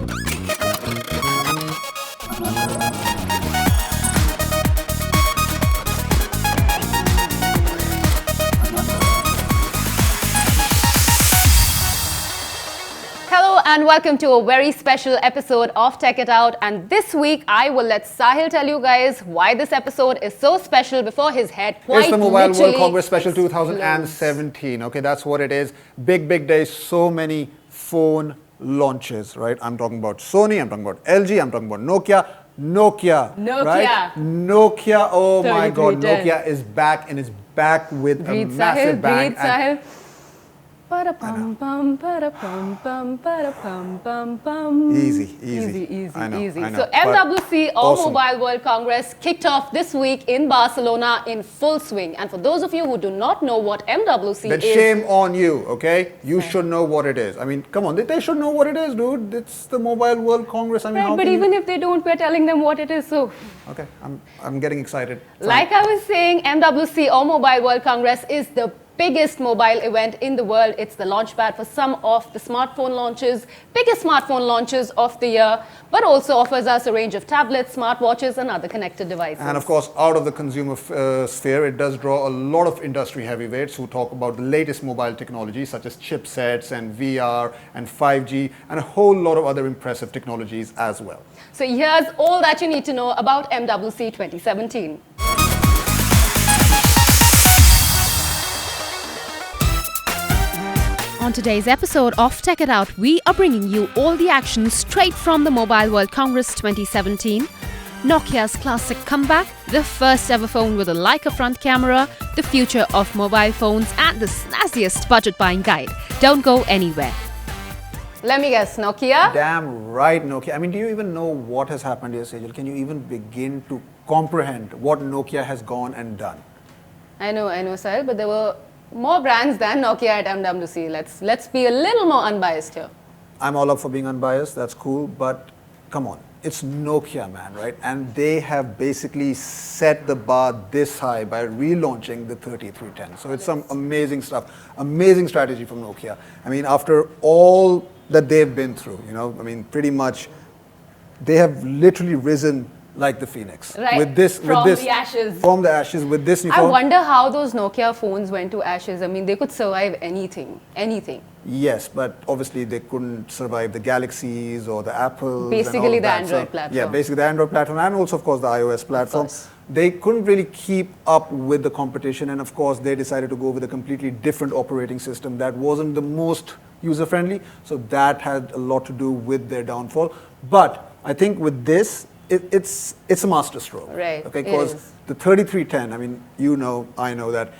And welcome to a very special episode of Tech It Out. And this week, I will let Sahil tell you guys why this episode is so special before his head quite It's the Mobile World Congress Special explodes. 2017. Okay, that's what it is. Big day. So many phone launches, right? I'm talking about Sony, I'm talking about LG, I'm talking about Nokia, right? Nokia, oh my God, Nokia is back and is back with a massive bang. Sahil. Easy. I know. So MWC or awesome. Mobile World Congress kicked off this week in Barcelona in full swing. And for those of you who do not know what MWC then is, shame on you, okay? You should know what it is. I mean, come on, they should know what it is, dude. It's the Mobile World Congress. I mean, right, but even if they don't, we're telling them what it is. So okay, I'm getting excited. Fine. Like I was saying, MWC or Mobile World Congress is the biggest mobile event in the world. It's the launchpad for some of the smartphone launches, biggest smartphone launches of the year, but also offers us a range of tablets, smartwatches, and other connected devices. And of course, out of the consumer sphere, it does draw a lot of industry heavyweights who talk about the latest mobile technology, such as chipsets and VR and 5G, and a whole lot of other impressive technologies as well. So here's all that you need to know about MWC 2017. On today's episode of Tech It Out, we are bringing you all the action straight from the Mobile World Congress 2017, Nokia's classic comeback, the first ever phone with a Leica front camera, the future of mobile phones, and the snazziest budget buying guide. Don't go anywhere. Let me guess, Nokia? Damn right, Nokia. I mean, do you even know what has happened here, Sejal? Can you even begin to comprehend what Nokia has gone and done? I know, Sahil, but there were more brands than Nokia at MWC. Let's be a little more unbiased here. I'm all up for being unbiased, that's cool, but come on, it's Nokia, man, right? And they have basically set the bar this high by relaunching the 3310. So it's some amazing stuff, amazing strategy from Nokia. I mean, after all that they've been through, I mean, pretty much, they have literally risen like the phoenix. Right. From the ashes. With this new phone. I wonder how those Nokia phones went to ashes. I mean, they could survive anything. Yes, but obviously they couldn't survive the Galaxies or the Apples. Basically the Android platform. Yeah, basically the Android platform and also, of course, the iOS platform. They couldn't really keep up with the competition, and of course, they decided to go with a completely different operating system that wasn't the most user-friendly. So that had a lot to do with their downfall. But I think with this, it's a masterstroke, right? Okay, because the 3310. I mean, I know that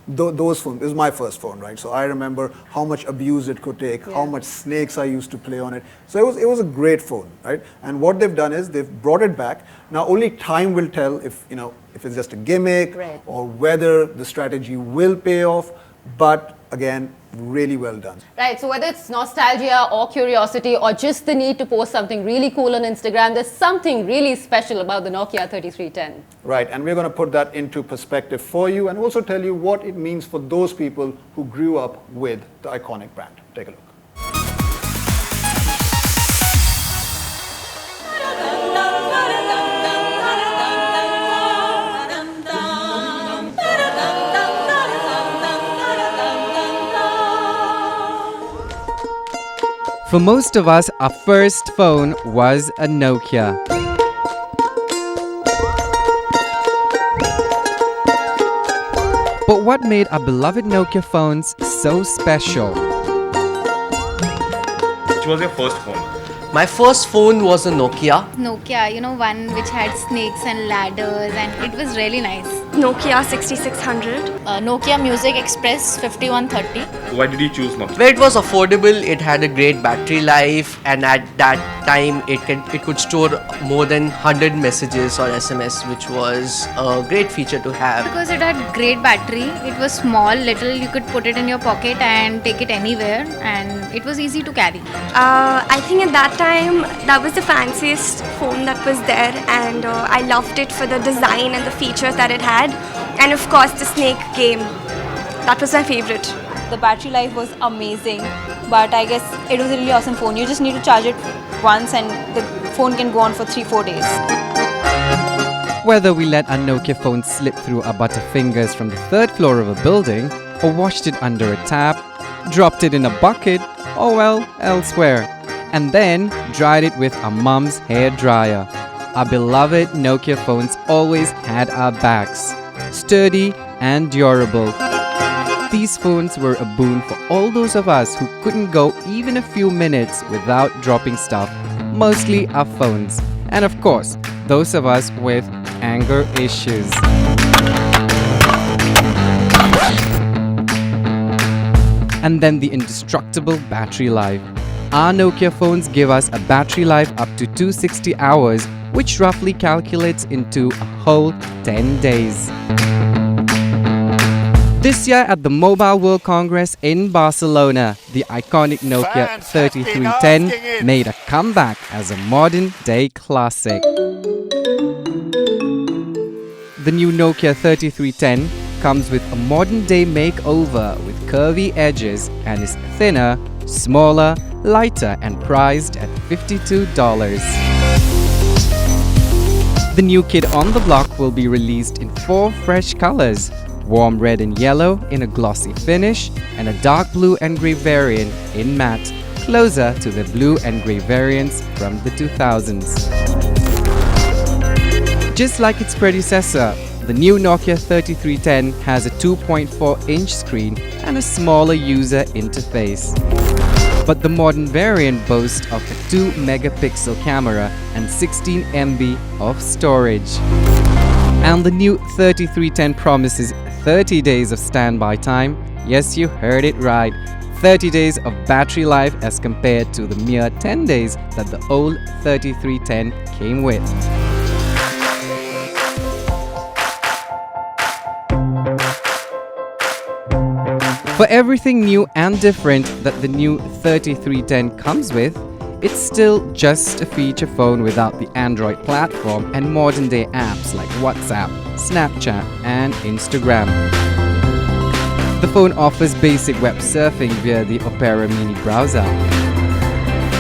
those phones. This is my first phone, right? So I remember how much abuse it could take, how much snakes I used to play on it. So it was a great phone, right? And what they've done is they've brought it back. Now only time will tell if it's just a gimmick or whether the strategy will pay off. But again, really well done. Right, so whether it's nostalgia or curiosity or just the need to post something really cool on Instagram, there's something really special about the Nokia 3310. Right, and we're going to put that into perspective for you and also tell you what it means for those people who grew up with the iconic brand. Take a look. For most of us, our first phone was a Nokia. But what made our beloved Nokia phones so special? Which was your first phone? My first phone was a Nokia. Nokia, one which had snakes and ladders, and it was really nice. Nokia 6600. Nokia Music Express 5130. Why did you choose Nokia? Where it was affordable, it had a great battery life, and at that time it could store more than 100 messages or SMS, which was a great feature to have. Because it had great battery, it was small, little, you could put it in your pocket and take it anywhere, and it was easy to carry. I think at that time that was the fanciest phone that was there, and I loved it for the design and the features that it had, and of course the snake game. That was my favorite. The battery life was amazing. but I guess it was a really awesome phone. You just need to charge it once and the phone can go on for 3-4 days. Whether we let our Nokia phone slip through our butterfingers from the 3rd floor of a building, or washed it under a tap, dropped it in a bucket, or well, elsewhere, and then dried it with our mum's hair dryer, our beloved Nokia phones always had our backs, sturdy and durable. These phones were a boon for all those of us who couldn't go even a few minutes without dropping stuff, mostly our phones, and of course, those of us with anger issues. And then the indestructible battery life. Our Nokia phones give us a battery life up to 260 hours, which roughly calculates into a whole 10 days. This year at the Mobile World Congress in Barcelona, the iconic Nokia 3310 made a comeback as a modern-day classic. The new Nokia 3310 comes with a modern-day makeover with curvy edges and is thinner, smaller, lighter and priced at $52. The new kid on the block will be released in 4 fresh colors: warm red and yellow in a glossy finish, and a dark blue and grey variant in matte, closer to the blue and grey variants from the 2000s. Just like its predecessor, the new Nokia 3310 has a 2.4-inch screen and a smaller user interface. But the modern variant boasts of a 2-megapixel camera and 16 MB of storage. And the new 3310 promises 30 days of standby time. Yes, you heard it right. 30 days of battery life as compared to the mere 10 days that the old 3310 came with. For everything new and different that the new 3310 comes with, it's still just a feature phone without the Android platform and modern-day apps like WhatsApp, Snapchat and Instagram. The phone offers basic web surfing via the Opera Mini browser.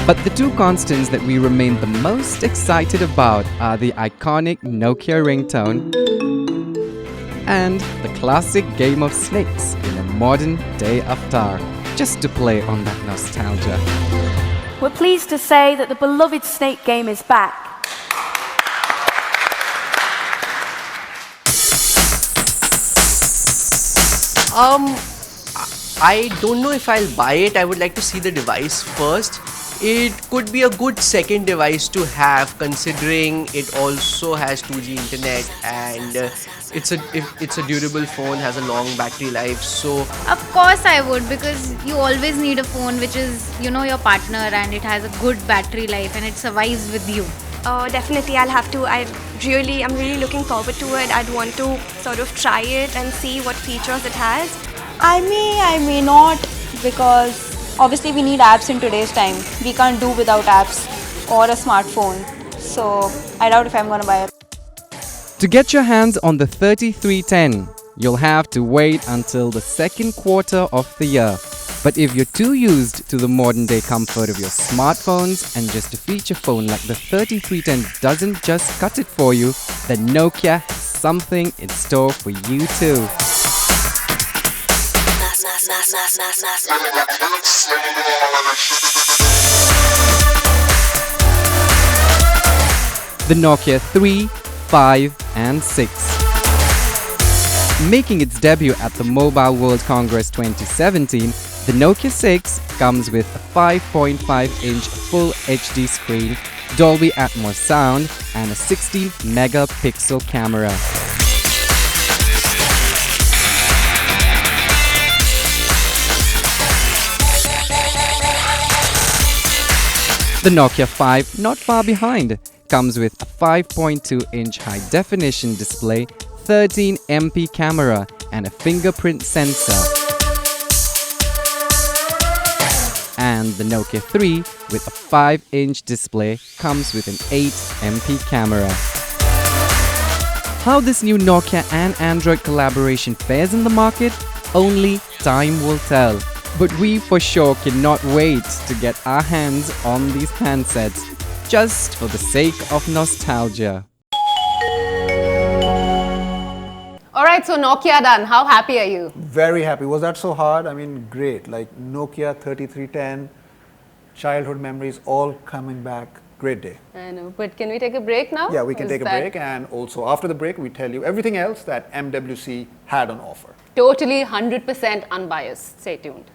But the 2 constants that we remain the most excited about are the iconic Nokia ringtone and the classic game of snakes in a modern-day avatar, just to play on that nostalgia. We're pleased to say that the beloved snake game is back. I don't know if I'll buy it. I would like to see the device first. It could be a good second device to have, considering it also has 2G internet and it's a durable phone, has a long battery life. So Of course I would, because you always need a phone which is, you know, your partner, and it has a good battery life and it survives with you. Definitely, I'll have to. I'm really looking forward to it. I'd want to sort of try it and see what features it has. I may not, because obviously we need apps in today's time. We can't do without apps or a smartphone. So I doubt if I'm gonna buy it. To get your hands on the 3310, you'll have to wait until the 2nd quarter of the year. But if you're too used to the modern-day comfort of your smartphones and just a feature phone like the 3310 doesn't just cut it for you, then Nokia has something in store for you too. The Nokia 3, 5 and 6. Making its debut at the Mobile World Congress 2017, the Nokia 6 comes with a 5.5-inch Full HD screen, Dolby Atmos sound and a 16-megapixel camera. The Nokia 5, not far behind, comes with a 5.2-inch high-definition display, 13MP camera and a fingerprint sensor. And the Nokia 3 with a 5-inch display comes with an 8MP camera. How this new Nokia and Android collaboration fares in the market? Only time will tell. But we for sure cannot wait to get our hands on these handsets just for the sake of nostalgia. All right, so Nokia done. How happy are you? Very happy. Was that so hard? I mean, great. Like Nokia 3310, childhood memories all coming back. Great day. I know, but can we take a break now? Yeah, we can Is take a that break, and also after the break, we tell you everything else that MWC had on offer. Totally 100% unbiased. Stay tuned.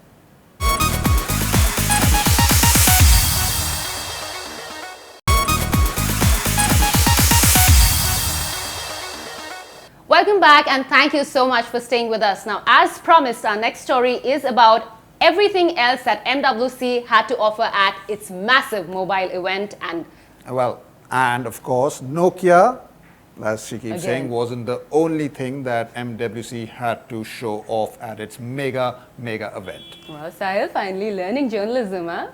Welcome back, and thank you so much for staying with us. Now, as promised, our next story is about everything else that MWC had to offer at its massive mobile event. And Well, and of course, Nokia, as she keeps Again. saying, wasn't the only thing that MWC had to show off at its mega event. well, Sahil, finally learning journalism, huh?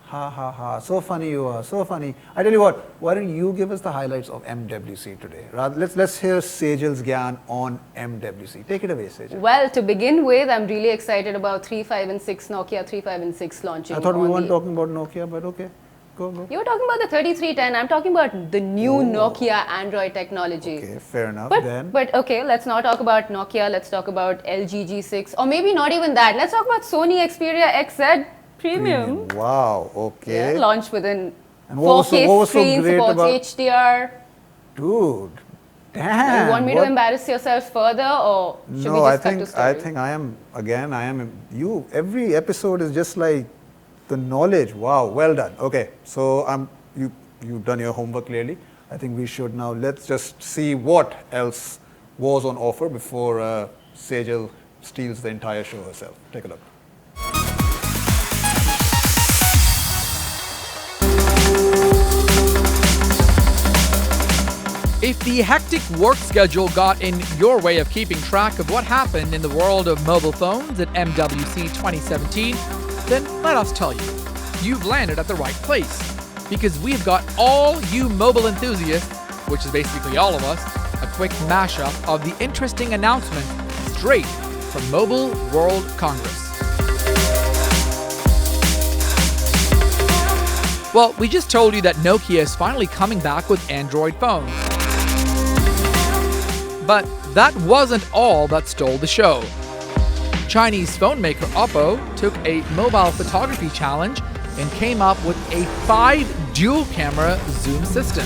Ha ha ha, so funny you are, so funny. I tell you what, why don't you give us the highlights of MWC today? Let's hear Sejal's Gyan on MWC. Take it away, Sejal. Well, to begin with, I'm really excited about 3, 5 and 6, Nokia 3, 5 and 6 launching. I thought we on weren't the- talking about Nokia, but okay, go. You were talking about the 3310. I'm talking about the new Nokia Android technology. Okay, fair enough then. But okay, let's not talk about Nokia. Let's talk about LG G6, or maybe not even that. Let's talk about Sony Xperia XZ Premium. Wow, okay. Yeah, launched within And what 4K was so screen, great supports about- HDR. Dude, damn. You want me to what- embarrass yourself further, or should No, we I just cut to think story? I am you. Every episode is just like the knowledge. Wow, well done. Okay, so you've done your homework clearly. I think we should now let's just see what else was on offer before Sejal steals the entire show herself. Take a look. If the hectic work schedule got in your way of keeping track of what happened in the world of mobile phones at MWC 2017, then let us tell you, you've landed at the right place. Because we've got all you mobile enthusiasts, which is basically all of us, a quick mashup of the interesting announcement straight from Mobile World Congress. Well, we just told you that Nokia is finally coming back with Android phones. But that wasn't all that stole the show. Chinese phone maker Oppo took a mobile photography challenge and came up with a 5 dual-camera zoom system.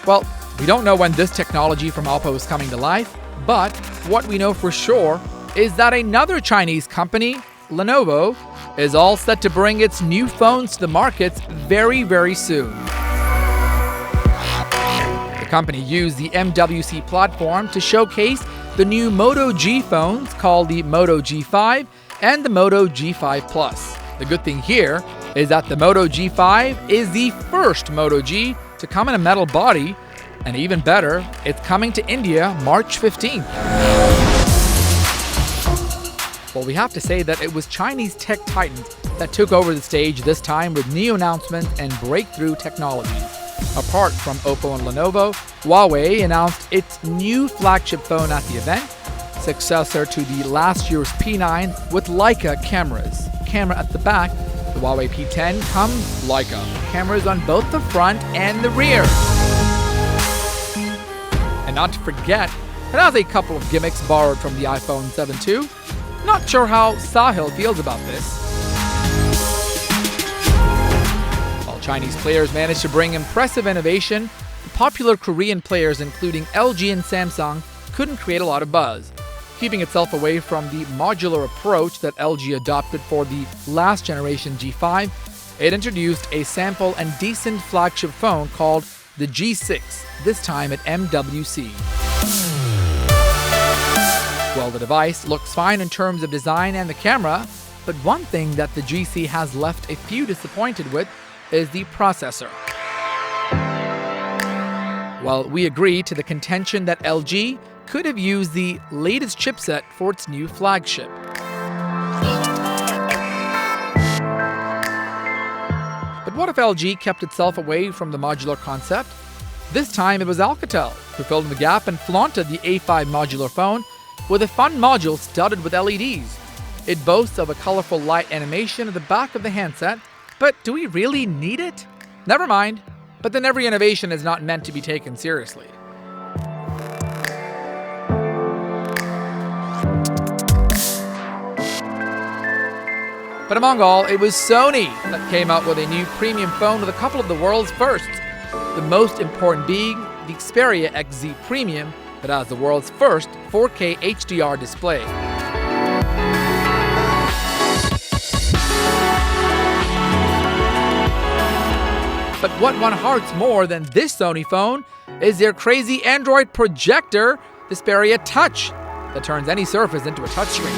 Well, we don't know when this technology from Oppo is coming to life, but what we know for sure is that another Chinese company, Lenovo, is all set to bring its new phones to the markets very soon. The company used the MWC platform to showcase the new Moto G phones called the Moto G5 and the Moto G5 Plus. The good thing here is that the Moto G5 is the first Moto G to come in a metal body, and even better, it's coming to India March 15th. Well, we have to say that it was Chinese tech titans that took over the stage this time with new announcements and breakthrough technologies. Apart from Oppo and Lenovo, Huawei announced its new flagship phone at the event, successor to the last year's P9 with Leica cameras. Camera at the back, the Huawei P10 comes Leica. Cameras on both the front and the rear. And not to forget, it has a couple of gimmicks borrowed from the iPhone 7 too. Not sure how Sahil feels about this. While Chinese players managed to bring impressive innovation, the popular Korean players including LG and Samsung couldn't create a lot of buzz. Keeping itself away from the modular approach that LG adopted for the last generation G5, it introduced a sample and decent flagship phone called the G6, this time at MWC. Well, the device looks fine in terms of design and the camera, but one thing that the GC has left a few disappointed with is the processor. Well, we agree to the contention that LG could have used the latest chipset for its new flagship. But what if LG kept itself away from the modular concept? This time it was Alcatel who filled in the gap and flaunted the A5 modular phone with a fun module studded with LEDs. It boasts of a colorful light animation at the back of the handset, but do we really need it? Never mind, but then every innovation is not meant to be taken seriously. But among all, it was Sony that came out with a new premium phone with a couple of the world's firsts. The most important being the Xperia XZ Premium that has the world's first 4K HDR display. But what won hearts more than this Sony phone is their crazy Android projector, the Xperia Touch, that turns any surface into a touchscreen.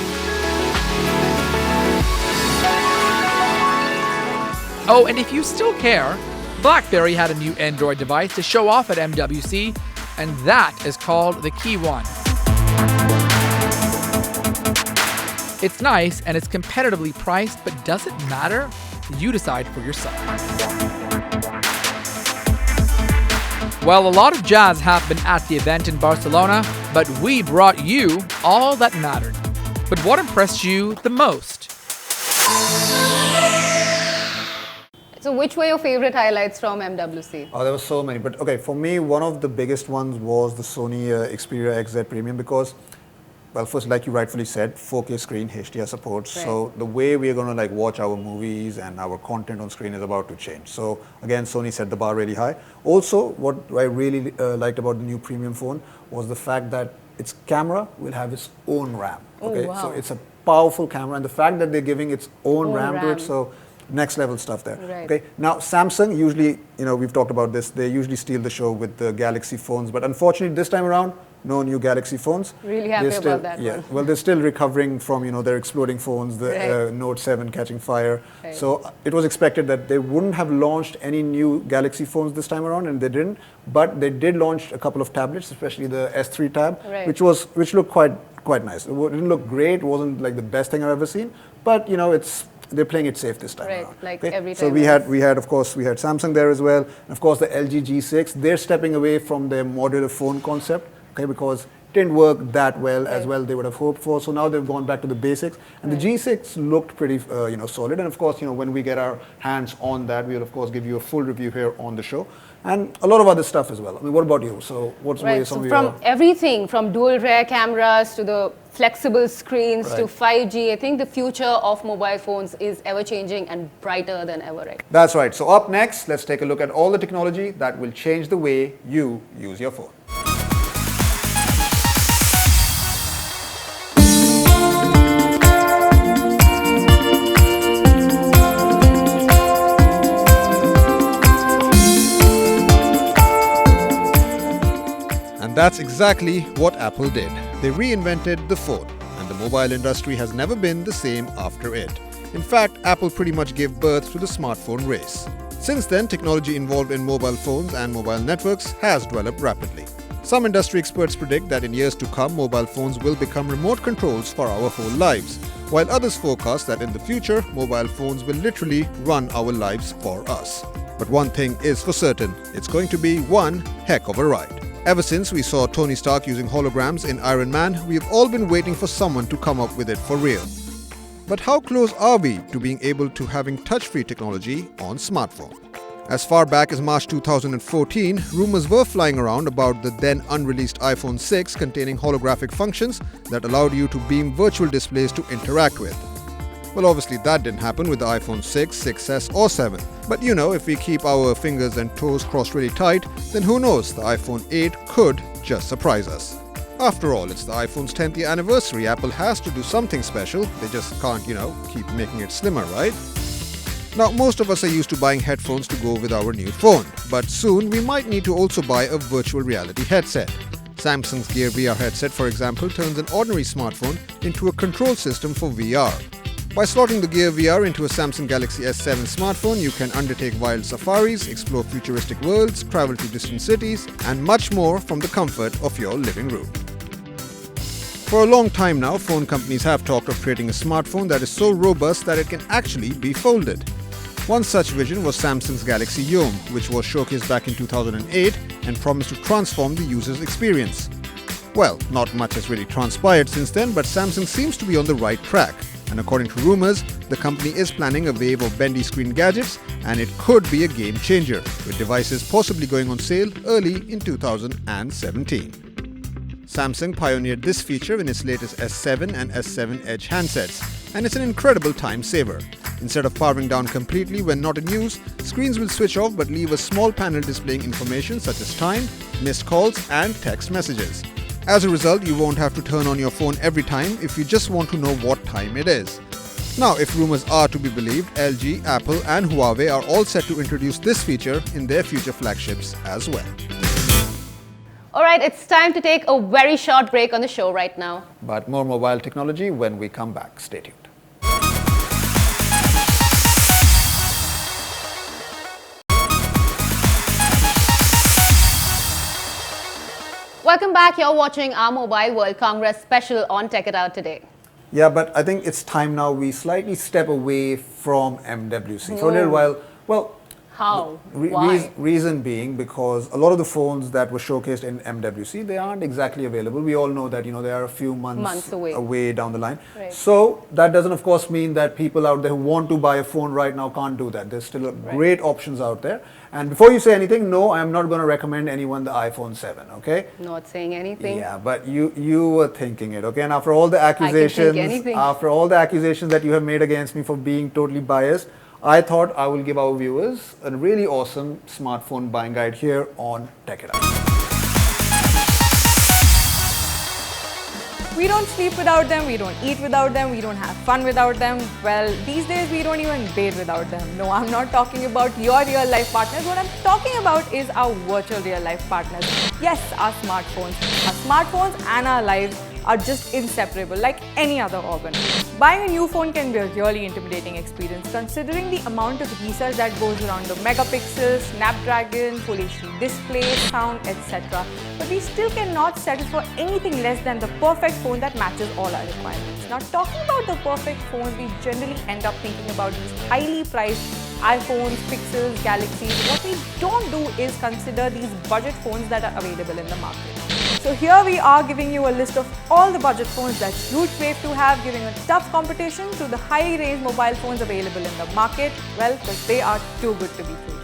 Oh, and if you still care, BlackBerry had a new Android device to show off at MWC, and that is called the Key One. It's nice and it's competitively priced, but does it matter? You decide for yourself. Well, a lot of jazz have been at the event in Barcelona, but we brought you all that mattered. But what impressed you the most? So which were your favorite highlights from MWC? Oh, there were so many. But okay, for me, one of the biggest ones was the Sony Xperia XZ Premium because, well, first, like you rightfully said, 4K screen, HDR support. Right. So the way we're going to watch our movies and our content on screen is about to change. So again, Sony set the bar really high. Also, what I really liked about the new premium phone was the fact that its camera will have its own RAM. Okay, wow. So it's a powerful camera, and the fact that they're giving its own RAM to it, so next level stuff there. Right. Okay. Now Samsung usually, we've talked about this. They usually steal the show with the Galaxy phones, but unfortunately this time around, no new Galaxy phones. Really happy about that. Yeah. Well, they're still recovering from their exploding phones, the Note 7 catching fire. Right. So it was expected that they wouldn't have launched any new Galaxy phones this time around, and they didn't. But they did launch a couple of tablets, especially the S3 tab, which looked quite nice. It didn't look great. It wasn't like the best thing I've ever seen, but they're playing it safe this time around. Like every time. So we had Samsung there as well. And of course, the LG G6. They're stepping away from their modular phone concept, because it didn't work that well as well they would have hoped for. So now they've gone back to the basics. And the G6 looked pretty, solid. And of course, when we get our hands on that, we'll of course give you a full review here on the show. And a lot of other stuff as well. I mean, what about you? So what's some of your... From everything, from dual rear cameras to the flexible screens to 5G, I think the future of mobile phones is ever changing and brighter than ever, right? That's right. So up next, let's take a look at all the technology that will change the way you use your phone. And that's exactly what Apple did. They reinvented the phone, and the mobile industry has never been the same after it. In fact, Apple pretty much gave birth to the smartphone race. Since then, technology involved in mobile phones and mobile networks has developed rapidly. Some industry experts predict that in years to come, mobile phones will become remote controls for our whole lives, while others forecast that in the future, mobile phones will literally run our lives for us. But one thing is for certain, it's going to be one heck of a ride. Ever since we saw Tony Stark using holograms in Iron Man, we have all been waiting for someone to come up with it for real. But how close are we to being able to having touch-free technology on smartphone? As far back as March 2014, rumors were flying around about the then unreleased iPhone 6 containing holographic functions that allowed you to beam virtual displays to interact with. Well, obviously that didn't happen with the iPhone 6, 6S or 7. But if we keep our fingers and toes crossed really tight, then who knows, the iPhone 8 could just surprise us. After all, it's the iPhone's 10th year anniversary. Apple has to do something special. They just can't, keep making it slimmer, right? Now, most of us are used to buying headphones to go with our new phone. But soon, we might need to also buy a virtual reality headset. Samsung's Gear VR headset, for example, turns an ordinary smartphone into a control system for VR. By slotting the Gear VR into a Samsung Galaxy S7 smartphone, you can undertake wild safaris, explore futuristic worlds, travel to distant cities, and much more from the comfort of your living room. For a long time now, phone companies have talked of creating a smartphone that is so robust that it can actually be folded. One such vision was Samsung's Galaxy Yoom, which was showcased back in 2008 and promised to transform the user's experience. Well, not much has really transpired since then, but Samsung seems to be on the right track. And according to rumors, the company is planning a wave of bendy screen gadgets, and it could be a game changer, with devices possibly going on sale early in 2017. Samsung pioneered this feature in its latest S7 and S7 Edge handsets, and it's an incredible time saver. Instead of powering down completely when not in use, screens will switch off but leave a small panel displaying information such as time, missed calls, and text messages. As a result, you won't have to turn on your phone every time if you just want to know what time it is. Now, if rumors are to be believed, LG, Apple, and Huawei are all set to introduce this feature in their future flagships as well. All right, it's time to take a very short break on the show right now. But more mobile technology when we come back. Stay tuned. Welcome back. You're watching our Mobile World Congress special on Tech It Out today. Yeah, but I think it's time now we slightly step away from MWC for a little while. Well, how? Why? Reason being because a lot of the phones that were showcased in MWC, they aren't exactly available. We all know that, they are a few months away down the line. Right. So that doesn't of course mean that people out there who want to buy a phone right now can't do that. There's still great options out there. And before you say anything, no, I'm not going to recommend anyone the iPhone 7, okay? Not saying anything. Yeah, but you were thinking it, okay? And after all the accusations, that you have made against me for being totally biased, I thought I will give our viewers a really awesome smartphone buying guide here on Tech It Out. We don't sleep without them, we don't eat without them, we don't have fun without them. Well, these days we don't even bathe without them. No, I'm not talking about your real life partners. What I'm talking about is our virtual real life partners. Yes, our smartphones. Our smartphones and our lives are just inseparable like any other organ. Buying a new phone can be a really intimidating experience considering the amount of research that goes around the megapixels, Snapdragon, Full HD display, sound, etc. But we still cannot settle for anything less than the perfect phone that matches all our requirements. Now, talking about the perfect phones, we generally end up thinking about these highly priced iPhones, Pixels, Galaxies. What we don't do is consider these budget phones that are available in the market. So here we are giving you a list of all the budget phones that you'd crave to have, giving a tough competition to the highly range mobile phones available in the market. Well, because they are too good to be true.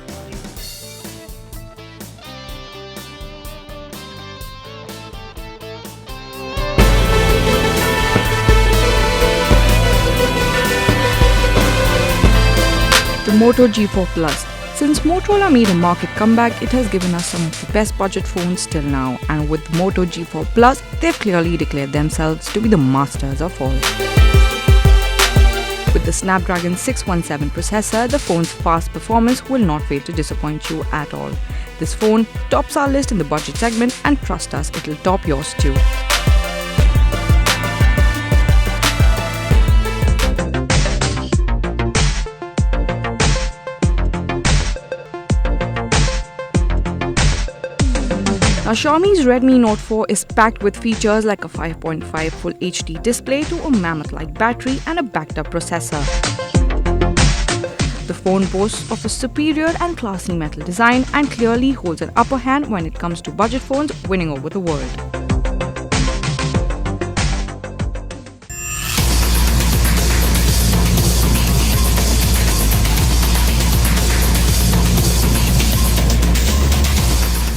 The Moto G4 Plus. Since Motorola made a market comeback, it has given us some of the best budget phones till now, and with the Moto G4 Plus, they've clearly declared themselves to be the masters of all. With the Snapdragon 617 processor, the phone's fast performance will not fail to disappoint you at all. This phone tops our list in the budget segment, and trust us, it'll top yours too. Now, Xiaomi's Redmi Note 4 is packed with features like a 5.5 Full HD display to a mammoth-like battery and a backed-up processor. The phone boasts of a superior and classy metal design and clearly holds an upper hand when it comes to budget phones winning over the world.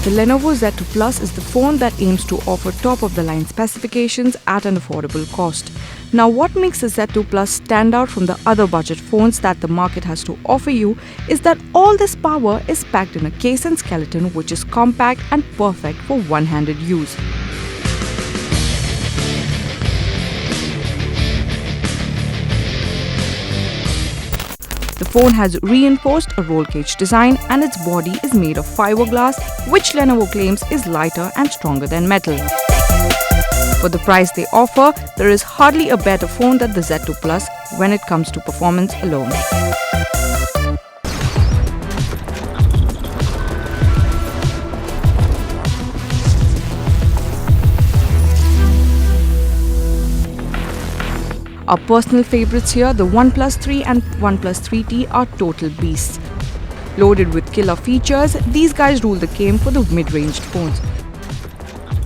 The Lenovo Z2 Plus is the phone that aims to offer top-of-the-line specifications at an affordable cost. Now, what makes the Z2 Plus stand out from the other budget phones that the market has to offer you is that all this power is packed in a case and skeleton which is compact and perfect for one-handed use. The phone has reinforced a roll cage design and its body is made of fiberglass, which Lenovo claims is lighter and stronger than metal. For the price they offer, there is hardly a better phone than the Z2 Plus when it comes to performance alone. Our personal favorites here, the OnePlus 3 and OnePlus 3T, are total beasts. Loaded with killer features, these guys rule the game for the mid-ranged phones.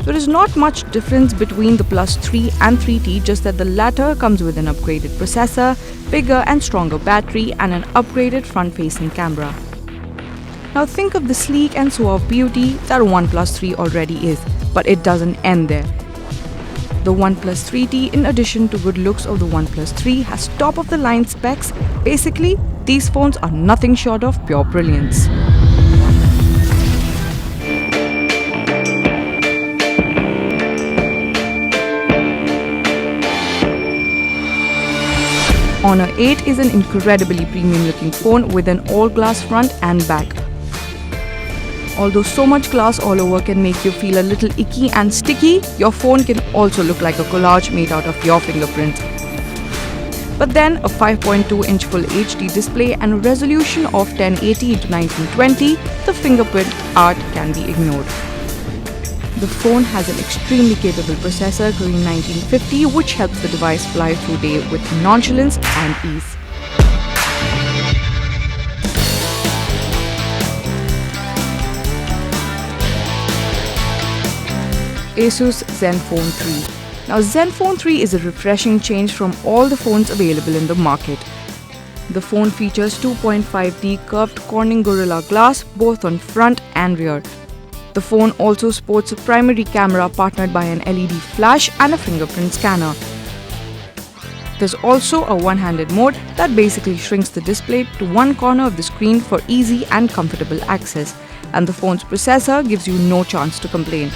There is not much difference between the Plus 3 and 3T, just that the latter comes with an upgraded processor, bigger and stronger battery, and an upgraded front-facing camera. Now think of the sleek and suave beauty that OnePlus 3 already is, but it doesn't end there. The OnePlus 3T, in addition to good looks of the OnePlus 3, has top-of-the-line specs. Basically, these phones are nothing short of pure brilliance. Honor 8 is an incredibly premium-looking phone with an all-glass front and back. Although so much glass all over can make you feel a little icky and sticky, your phone can also look like a collage made out of your fingerprints. But then, a 5.2-inch Full HD display and a resolution of 1080x1920, the fingerprint art can be ignored. The phone has an extremely capable processor Kirin 1950, which helps the device fly through day with nonchalance and ease. Asus Zenfone 3. Now Zenfone 3 is a refreshing change from all the phones available in the market. The phone features 2.5D curved Corning Gorilla Glass both on front and rear. The phone also sports a primary camera partnered by an LED flash and a fingerprint scanner. There's also a one-handed mode that basically shrinks the display to one corner of the screen for easy and comfortable access, and the phone's processor gives you no chance to complain.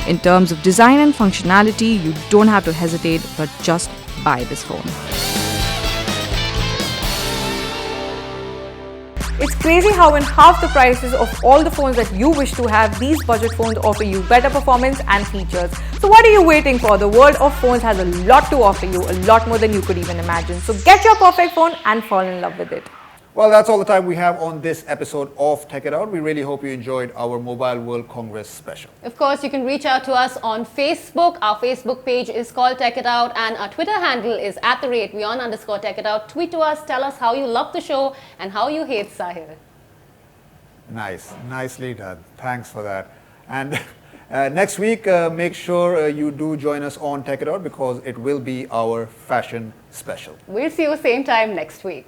In terms of design and functionality, you don't have to hesitate but just buy this phone. It's crazy how in half the prices of all the phones that you wish to have, these budget phones offer you better performance and features. So what are you waiting for? The world of phones has a lot to offer you, a lot more than you could even imagine. So get your perfect phone and fall in love with it. Well, that's all the time we have on this episode of Tech It Out. We really hope you enjoyed our Mobile World Congress special. Of course, you can reach out to us on Facebook. Our Facebook page is called Tech It Out, and our Twitter handle is @beyond_Tech It Out. Tweet to us, tell us how you love the show and how you hate Sahil. Nice, nicely done. Thanks for that. And next week, make sure you do join us on Tech It Out because it will be our fashion special. We'll see you same time next week.